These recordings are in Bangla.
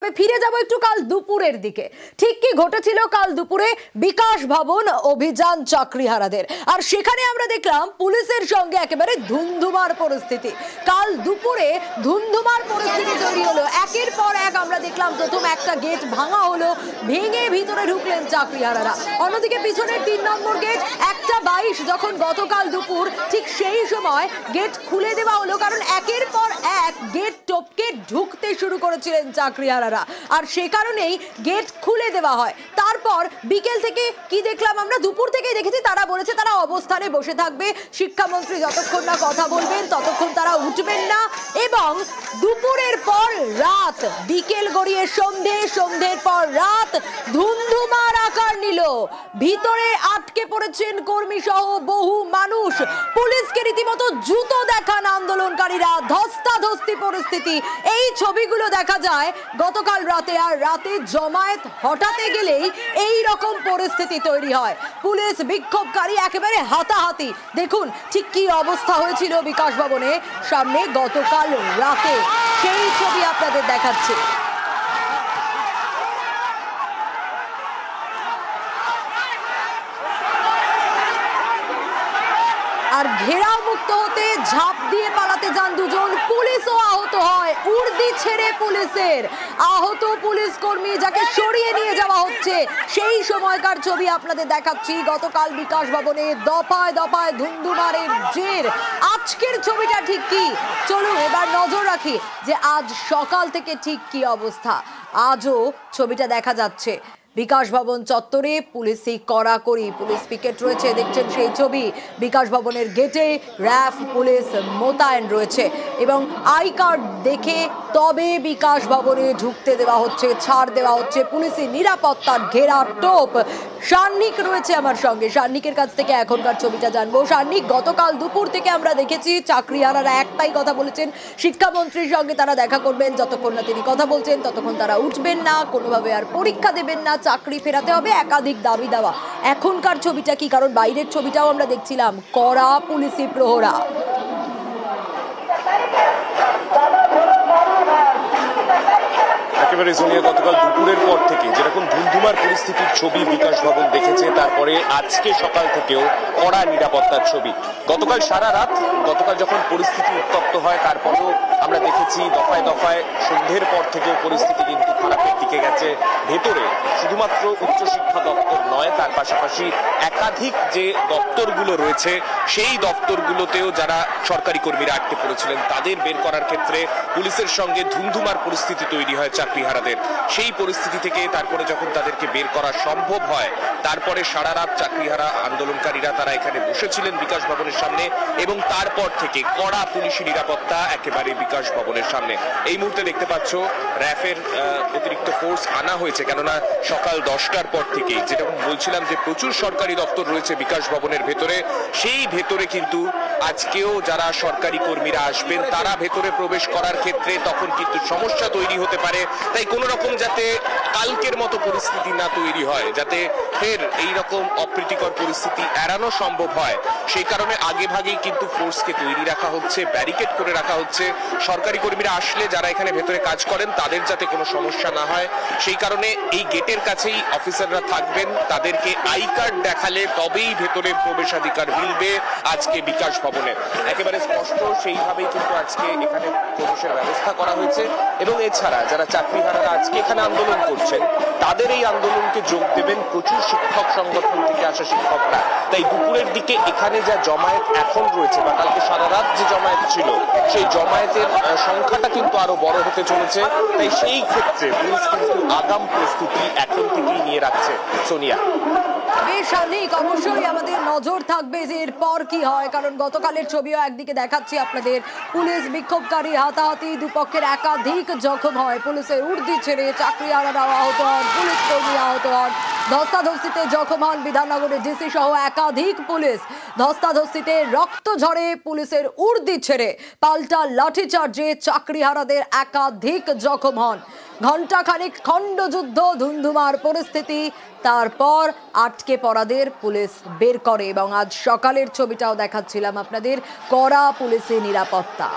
তবে ফিরে যাব একটু কাল দুপুরের দিকে। ঠিক কি ঘটেছিল কাল দুপুরে বিকাশ ভবন অভিযান চাকরিহারাদের, আর সেখানে আমরা দেখলাম পুলিশের সঙ্গে একেবারে ধুন্ধুমার পরিস্থিতি। কাল দুপুরে ধুন্ধুমার পরিস্থিতি তৈরি হলো, একের পর এক আমরা দেখলাম প্রথম একটা গেট ভাঙা হলো, ভেঙে ভিতরে ঢুকলেন চাকরিহারারা। অন্যদিকে পিছনের 3 নম্বর গেট 1:22 যখন গতকাল দুপুর ঠিক সেই সময় গেট খুলে দেওয়া হলো, কারণ একের পর এক গেট টপকে ঢুকতে শুরু করেছিলেন চাকরিহারারা, আর সে কারণেই গেট খুলে দেওয়া হয়। তারপর বিকেল থেকে কি দেখলাম আমরা, দুপুর থেকেই দেখেছি তারা বলেছে তারা অবস্থানে বসে থাকবে, শিক্ষামন্ত্রী যতক্ষণ না কথা বলবেন ততক্ষণ তারা উঠবেন না। এবং দুপুরের পর রাত, বিকেল গড়িয়ে সন্ধে, সন্ধ্যের পর রাত ধুন্ধুমার আকার নিল। ভিতরে আটকে পড়েছেন কর্মী সহ বহু মানুষ, পুলিশকে রীতিমতো জুতো দেখান আন্দোলনকারীরা, ধস্তাধস্তি পরিস্থিতি। এই ছবিগুলো দেখা যায় গতকাল রাতে, আর রাতে জমায়েত হঠাতে গেলেই এই রকম পরিস্থিতি তৈরি হয়। পুলিশ বিক্ষোভকারী একেবারে হাতাহাতি। দেখুন ঠিক কি অবস্থা হয়েছিল বিকাশ ভবনে সামনে গতকাল রাতে, সেই ছবি আপনাদের দেখাচ্ছি। আর ঘেরাও মুক্ত হতে ঝাঁপ দিয়ে পালাতে যান দুজন, পুলিশও আহত হয়। উর্দি ছেড়ে পুলিশের আহত পুলিশ কর্মী যাকে সরিয়ে নিয়ে যাওয়া হচ্ছে, সেই সময়কার ছবি আপনাদের দেখাচ্ছি। গতকাল বিকাশ ভবনে দফায় দফায় ধুন্ধুমারের জের। আজকের ছবিটা ঠিক কি, চলুন এবার নজর রাখি যে আজ সকাল থেকে ঠিক কি অবস্থা। আজও ছবিটা দেখা যাচ্ছে বিকাশ ভবন চত্বরে পুলিশই কড়াকড়ি, পুলিশ পিকেট রয়েছে, দেখছেন সেই ছবি। বিকাশ ভবনের গেটে র্যাফ পুলিশ মোতায়েন রয়েছে এবং আই কার্ড দেখে তবে বিকাশ ভবনে ঢুকতে দেওয়া হচ্ছে, ছাড় দেওয়া হচ্ছে। পুলিশি নিরাপত্তার ঘেরা টোপ। সান্নিক রয়েছে আমার সঙ্গে, সান্নিকের কাছ থেকে এখনকার ছবিটা জানবো। সান্নিক, গতকাল দুপুর থেকে আমরা দেখেছি চাকরিহারারা একটাই কথা বলেছেন, শিক্ষামন্ত্রীর সঙ্গে তারা দেখা করবেন, যতক্ষণ না তিনি কথা বলছেন ততক্ষণ তারা উঠবেন না, কোনোভাবে আর পরীক্ষা দেবেন না, চাকরি ফেরাতে হবে, একাধিক দাবি দেওয়া। এখনকার ছবিটা কি, কারণ বাইরের ছবিটাও আমরা দেখছিলাম কড়া পুলিশি প্রহরা। একেবারে সোনিয়া, গতকাল দুপুরের পর থেকে যেরকম ধুন্ধুমার পরিস্থিতির ছবি বিকাশ ভবন দেখেছে, তারপরে আজকে সকাল থেকেও কড়া নিরাপত্তার ছবি। গতকাল সারা রাত, গতকাল যখন পরিস্থিতি উত্তপ্ত হয় তারপরেও আমরা দেখেছি দফায় দফায় সন্ধ্যের পর থেকেও পরিস্থিতি কিন্তু খারাপের দিকে গেছে। ভেতরে শুধুমাত্র উচ্চশিক্ষা দপ্তর নয়, তার পাশাপাশি একাধিক যে দপ্তরগুলো রয়েছে সেই দপ্তরগুলোতেও যারা সরকারি কর্মীরা আটকে পড়েছিলেন তাদের বের করার ক্ষেত্রে পুলিশের সঙ্গে ধুন্ধুমার পরিস্থিতি তৈরি হয় চাকরিহারাদের। সেই পরিস্থিতি থেকে তারপরে যখন তাদেরকে বের করা সম্ভব হয়, তারপরে সারা রাত চাকরিহারা আন্দোলনকারীরা তারা এখানে বসেছিলেন বিকাশ ভবনের সামনে, এবং তারপর থেকে কড়া পুলিশি নিরাপত্তা একেবারে বিকাশ ভবনের সামনে। এই মুহূর্তে দেখতে পাচ্ছ র্যাফের অতিরিক্ত ফোর্স আনা হয়েছে, কেননা সকাল 10টার পর থেকে, যেটা বলছিলাম যে প্রচুর সরকারি দপ্তর রয়েছে বিকাশ ভবনের ভেতরে, সেই ভেতরে কিন্তু আজকেও যারা সরকারি কর্মীরা আসবেন তারা ভেতরে প্রবেশ করার ক্ষেত্রে তখন কিন্তু সমস্যা তৈরি হতে পারে। তাই কোন রকম যাতে কালকের মতো পরিস্থিতি না তৈরি হয়, যাতে ফের এই রকম অপ্রীতিকর পরিস্থিতি এড়ানো সম্ভব হয়, সেই কারণে আগে ভাগেই কিন্তু ফোর্সকে তৈরি রাখা হচ্ছে, ব্যারিকেড করে রাখা হচ্ছে। সরকারি কর্মীরা আসলে যারা এখানে ভেতরে কাজ করেন তাদের যাতে কোনো সমস্যা না হয়, সেই কারণে এই গেটের কাছেই অফিসাররা থাকবেন, তাদেরকে আই কার্ড দেখালে তবেই ভেতরে প্রবেশাধিকার মিলবে আজকে বিকাশ ভবনে। একেবারে স্পষ্ট সেইভাবেই কিন্তু আজকে এখানে প্রবেশের ব্যবস্থা করা হয়েছে। এবং এছাড়া যারা চাকরিহারারা আজকে এখানে আন্দোলন করছেন তাদের এই আন্দোলনকে যোগ দেবেন প্রচুর শিক্ষক সংগঠন থেকে আসা শিক্ষকরা। তাই দুপুরের দিকে এখানে যা জমায়েত এখন রয়েছে, বা কালকে সারা রাত যে জমায়েত ছিল, সেই জমায়েতের সংখ্যাটা কিন্তু আরো বড় হতে চলেছে। তাই সেই ক্ষেত্রে পুলিশ কিন্তু আগাম প্রস্তুতি এখন থেকেই নিয়ে রাখছে। সোনিয়া, বেশ অনেক, অবশ্যই আমাদের নজর থাকবে যে এরপর কি হয়, কারণ গতকালের ছবিও একদিকে দেখাচ্ছি আপনাদের, পুলিশ বিক্ষোভকারী হাতাহাতি, দুপক্ষের একাধিক জখম হয়, পুলিশের উর্দি ছেড়ে চাকরিহারারা আহত হন, পুলিশ কর্মী আহত হন, ধস্তাধস্তিতে জখম হন বিধাননগরের ডিসি সহ একাধিক পুলিশ, ধস্তাধস্তিতে রক্ত ঝরে, পুলিশের উর্দি ছেড়ে পাল্টা লাঠিচার্জে চাকরিহারাদের একাধিক জখম হন। ঘণ্টাখানিক খণ্ডযুদ্ধ, ধুন্ধুমার পরিস্থিতি, তারপর আটকে পড়াদের পুলিশ বের করে। এবং আজ সকালের ছবিটাও দেখাচ্ছিলাম আপনাদের, কড়া পুলিশি নিরাপত্তা।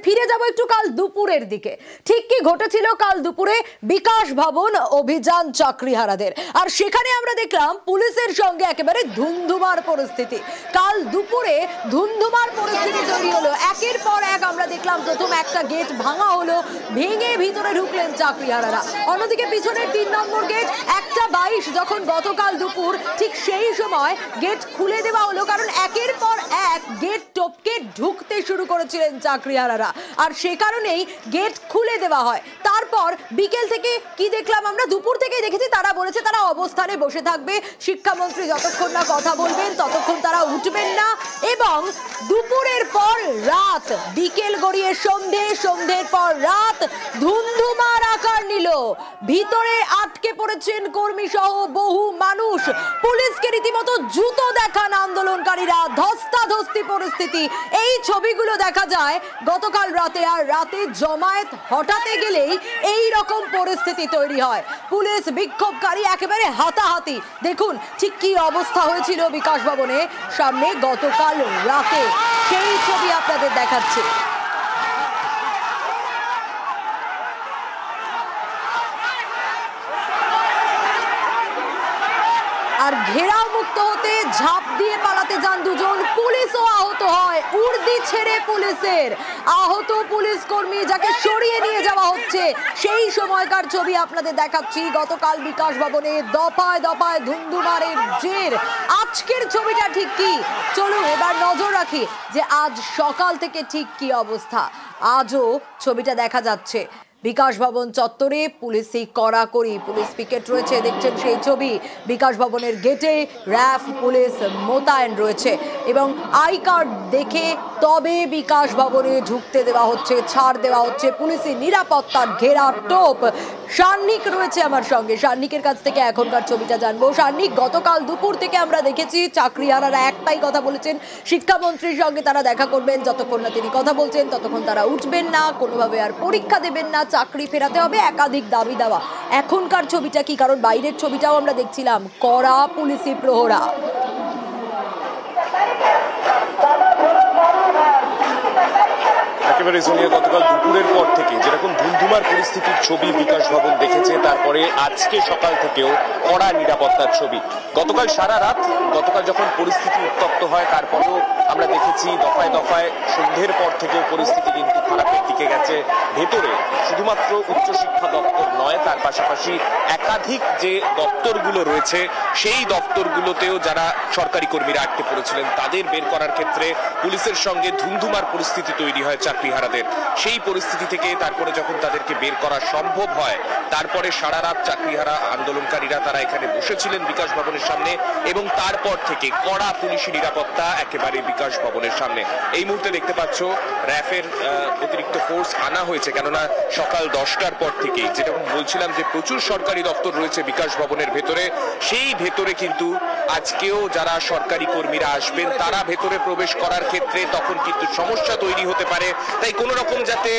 ফিরে যাব একটু কাল দুপুরের দিকে। ঠিক কি ঘটেছিল কাল দুপুরে বিকাশ ভবন অভিযান চাকরিহারাদের, আর সেখানে আমরা দেখলাম পুলিশের সঙ্গে একেবারে ধুন্ধুমার পরিস্থিতি। কাল দুপুরে ধুন্ধুমার পরিস্থিতি তৈরি হলো, একের পর এক আমরা দেখলাম প্রথম একটা গেট ভাঙা হলো, ভেঙে ভিতরে ঢুকলেন চাকরিহারারা। অন্যদিকে পিছনের 3 নম্বর গেট 1:22 যখন গতকাল দুপুর ঠিক সেই সময় গেট খুলে দেওয়া হলো, কারণ একের পর এক গেট টপকে ঢুকতে শুরু করেছিলেন চাকরিহারারা, আর সে কারণেই গেট খুলে দেওয়া হয়। তারপর বিকেল থেকে কি দেখলাম আমরা, দুপুর থেকেই দেখেছি তারা বলেছে তারা অবস্থানে বসে থাকবে, শিক্ষামন্ত্রী যতক্ষণ না কথা বলবেন ততক্ষণ তারা উঠবেন না, এবং দুপুরের পর রাত, বিকেল গড়িয়ে সন্ধে, সন্ধ্যের পর রাত ধুন্ধুমার আকার নিল। ভিতরে আটকে পড়েছেন কর্মী সহ বহু মানুষ, পুলিশকে রীতিমতো জুতো দেখান আন্দোলনকারীরা, ধস্তাধস্তি পরিস্থিতি। এই ছবিগুলো দেখা যায় গতকাল রাতে, আর রাতে জমায়েত হঠাতে গেলেই এই রকম পরিস্থিতি তৈরি হয়। পুলিশ বিক্ষোভকারী একেবারে হাতাহাতি। দেখুন ঠিক কি অবস্থা হয়েছিল বিকাশ ভবনের সামনে গতকাল রাতে, সেই ছবি আপনাদের দেখাচ্ছি। আর ঘেরাও মুক্ত হতে ঝাঁপ দিয়ে পালাতে যান দুজন, পুলিশও আহত হয়। উর্দি ছেড়ে পুলিশের আহত পুলিশ কর্মী যাকে সরিয়ে নিয়ে যাওয়া হচ্ছে, সেই সময়কার ছবি আপনাদের দেখাচ্ছি। গতকাল বিকাশ ভবনে দফায় দফায় ধুন্ধুমারের জের। আজকের ছবিটা ঠিক কি, চলুন এবার নজর রাখি যে আজ সকাল থেকে ঠিক কি অবস্থা। আজও ছবিটা দেখা যাচ্ছে বিকাশ ভবন চত্বরে পুলিশি কড়াকড়ি, পুলিশ পিকেট রয়েছে, দেখছেন সেই ছবি। বিকাশ ভবনের গেটে র্যাফ পুলিশ মোতায়েন রয়েছে, এবং আই কার্ড দেখে তবে বিকাশ ভবনে ঢুকতে দেওয়া হচ্ছে, ছাড় দেওয়া হচ্ছে। পুলিশি নিরাপত্তার ঘেরা টোপ। সান্নিক রয়েছে আমার সঙ্গে, সান্নিকের কাছ থেকে এখনকার ছবিটা জানবো। সান্নিক, গতকাল দুপুর থেকে আমরা দেখেছি চাকরিহারারা একটাই কথা বলেছেন, শিক্ষামন্ত্রীর সঙ্গে তারা দেখা করবেন, যতক্ষণ না তিনি কথা বলছেন ততক্ষণ তারা উঠবেন না, কোনোভাবে আর পরীক্ষা দেবেন না, চাকরি ফেরাতে হবে, একাধিক দাবি দেওয়া। এখনকার ছবিটা কি, কারণ বাইরের ছবিটাও আমরা দেখছিলাম কড়া পুলিশি প্রহরা। একেবারে সোনিয়া, গতকাল দুপুরের পর থেকে যেরকম ধুন্ধুমার পরিস্থিতির ছবি বিকাশ ভবন দেখেছে, তারপরে আজকে সকাল থেকেও কড়া নিরাপত্তার ছবি। গতকাল সারা রাত, গতকাল যখন পরিস্থিতি উত্তপ্ত হয় তারপরেও আমরা দেখেছি দফায় দফায় সন্ধ্যের পর থেকেও পরিস্থিতি কিন্তু খারাপের দিকে গেছে। ভেতরে শুধুমাত্র উচ্চশিক্ষা দপ্তর নয়, তার পাশাপাশি একাধিক যে দপ্তরগুলো রয়েছে সেই দপ্তরগুলোতেও যারা সরকারি কর্মীরা আটকে পড়েছিলেন তাদের বের করার ক্ষেত্রে পুলিশের সঙ্গে ধুন্ধুমার পরিস্থিতি তৈরি হয় চাকরিহারাদের। সেই পরিস্থিতি থেকে তারপরে যখন তাদেরকে বের করা সম্ভব হয়, তারপরে সারা রাত চাকরিহারা আন্দোলনকারীরা তারা এখানে বসেছিলেন বিকাশ ভবনের সামনে, এবং তারপর থেকে কড়া পুলিশি নিরাপত্তা একেবারে বিকাশ ভবনের সামনে। এই মুহূর্তে দেখতে পাচ্ছ র্যাফের অতিরিক্ত ফোর্স আনা হয়েছে, কেননা সকাল 10টার পর থেকেই, যেটা বলছিলাম যে প্রচুর সরকারি দপ্তর রয়েছে বিকাশ ভবনের ভেতরে, সেই ভেতরে কিন্তু আজকেও যারা সরকারি কর্মীরা আসবেন তারা ভেতরে প্রবেশ করার ক্ষেত্রে তখন কিন্তু সমস্যা তৈরি হতে পারে। তাই কোনো রকম যাতে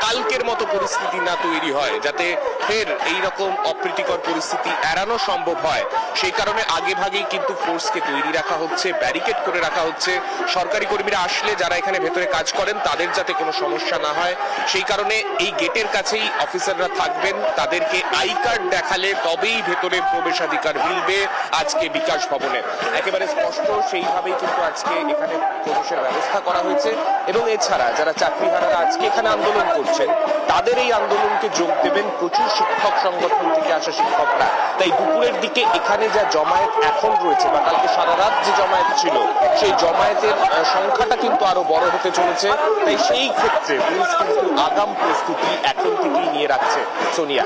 কালকের মতো পরিস্থিতি না তৈরি হয়, যাতে ফের এই রকম অপ্রীতিকর পরিস্থিতি এড়ানো সম্ভব হয়, সেই কারণে আগে ভাগেই কিন্তু ফোর্সকে তৈরি রাখা হচ্ছে, ব্যারিকেড করে রাখা হচ্ছে। সরকারি কর্মীরা আসলে যারা এখানে ভেতরে কাজ করেন তাদের যাতে কোনো সমস্যা না হয়, সেই কারণে এই গেটের কাছেই অফিসাররা থাকবেন, তাদেরকে আই কার্ড দেখালে তবেই ভেতরে প্রবেশাধিকার মিলবে আজকে বিকাশ ভবনে। একেবারে স্পষ্ট সেইভাবেই কিন্তু আজকে এখানে প্রবেশের ব্যবস্থা করা হয়েছে, এবং এছাড়া যারা চাকরিহারারা আজকে এখানে আন্দোলন করছেন তাদের এই আন্দোলনকে যোগ দেবেন প্রচুর শিক্ষক সংগঠন থেকে আসা শিক্ষকরা। তাই দুপুরের দিকে এখানে যা জমায়েত এখন রয়েছে, বা কালকে সারা রাত যে জমায়েত ছিল, সেই জমায়েতের সংখ্যাটা কিন্তু আরো বড় হতে চলেছে। তাই সেই ক্ষেত্রে পুলিশ কিন্তু আগাম প্রস্তুতি এখন থেকেই নিয়ে রাখছে। সোনিয়া,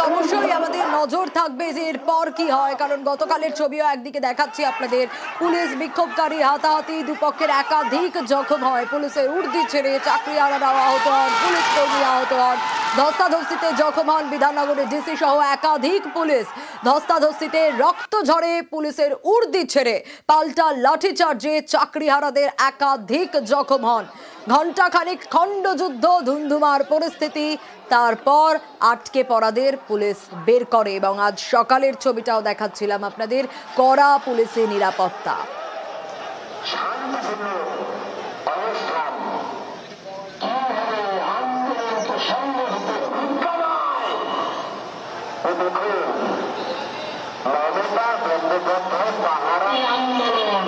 অবশ্যই আমাদের নজর থাকবে যে এরপর কি হয়, কারণ গতকালের ছবিও একদিকে দেখাচ্ছি আপনাদের, পুলিশ বিক্ষোভকারী হাতাহাতি, দুপক্ষের একাধিক জখম হয়, পুলিশের উর্দি ছেড়ে চাকরিহারারা আহত হন, পুলিশ কর্মী আহত হন, ধস্তাধস্তিতে জখম হন বিধাননগরের ডিসি সহ একাধিক পুলিশ। ধস্তাধস্তিতে রক্ত ঝরে, পুলিশের উর্দি ছেড়ে পাল্টা লাঠিচার্জে চাকরিহারাদের একাধিক জখম হন। ঘণ্টাখানিক খণ্ডযুদ্ধ, ধুন্ধুমার পরিস্থিতি, তারপর আটকে পরাদের পুলিশ বের করে এবং আজ সকালের ছবিটাও দেখাচ্ছিলাম আপনাদের, কড়া পুলিশের নিরাপত্তা। আন্দোলন